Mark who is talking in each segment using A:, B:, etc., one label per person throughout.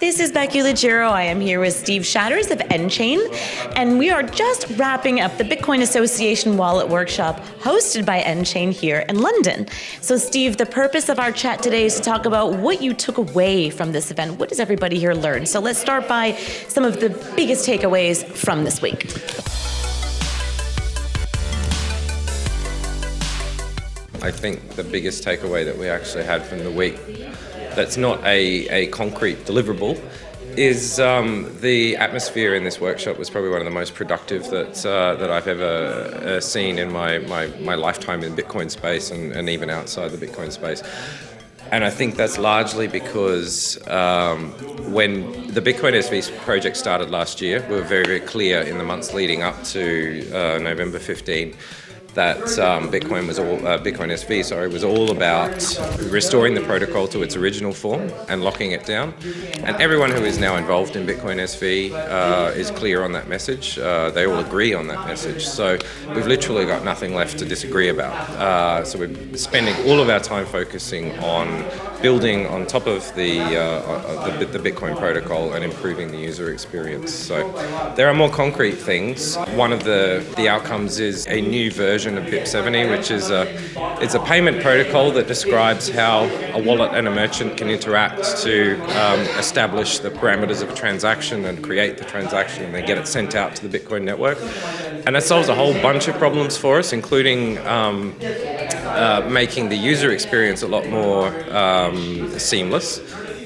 A: This is Becky Legiro. I am here with Steve Shadders of N-Chain, and we are just wrapping up the Bitcoin Association Wallet Workshop hosted by N-Chain here in London. So Steve, the purpose of our chat today is to talk about what you took away from this event. What does everybody here learn? So let's start by some of the biggest takeaways from this week.
B: I think the biggest takeaway that we actually had from the week that's not a concrete deliverable is the atmosphere in this workshop was probably one of the most productive that I've ever seen in my lifetime in Bitcoin space and even outside the Bitcoin space. And I think that's largely because when the Bitcoin SV project started last year, we were very, very clear in the months leading up to November 15 that Bitcoin SV was all about restoring the protocol to its original form and locking it down. And everyone who is now involved in Bitcoin SV is clear on that message. They all agree on that message. So we've literally got nothing left to disagree about. So we're spending all of our time focusing on building on top of the Bitcoin protocol and improving the user experience. So there are more concrete things. One of the outcomes is a new version of BIP70, which is it's a payment protocol that describes how a wallet and a merchant can interact to establish the parameters of a transaction and create the transaction and then get it sent out to the Bitcoin network. And that solves a whole bunch of problems for us, including making the user experience a lot more seamless,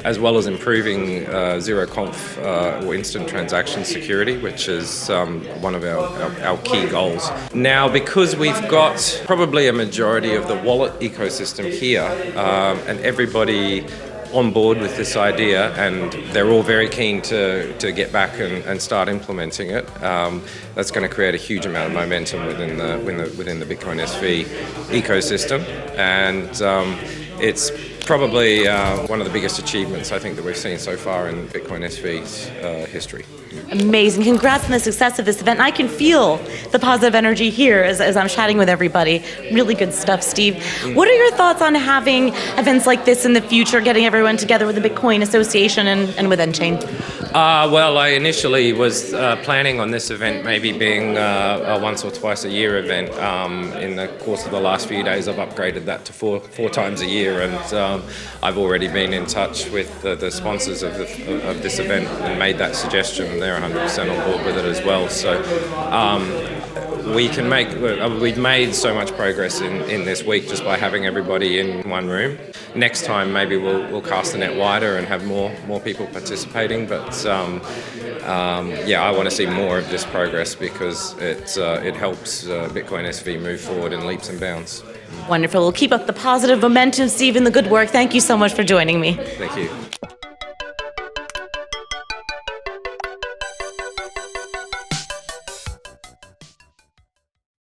B: as well as improving zero-conf or instant transaction security, which is one of our key goals. Now, because we've got probably a majority of the wallet ecosystem here, and everybody on board with this idea, and they're all very keen to get back and start implementing it, that's going to create a huge amount of momentum within the Bitcoin SV ecosystem, and it's probably one of the biggest achievements I think that we've seen so far in Bitcoin SV's history.
A: Amazing. Congrats on the success of this event. I can feel the positive energy here as I'm chatting with everybody. Really good stuff, Steve. What are your thoughts on having events like this in the future, getting everyone together with the Bitcoin Association and with N-Chain?
B: Well, I initially was planning on this event maybe being a once or twice a year event. In the course of the last few days, I've upgraded that to four times a year, and I've already been in touch with the sponsors of this event and made that suggestion, and they're 100% on board with it as well. So we've made so much progress in this week just by having everybody in one room. Next time, maybe we'll cast the net wider and have more people participating. But I want to see more of this progress because it helps Bitcoin SV move forward in leaps and bounds.
A: Wonderful. We'll keep up the positive momentum, Steve, and the good work. Thank you so much for joining me.
B: Thank you.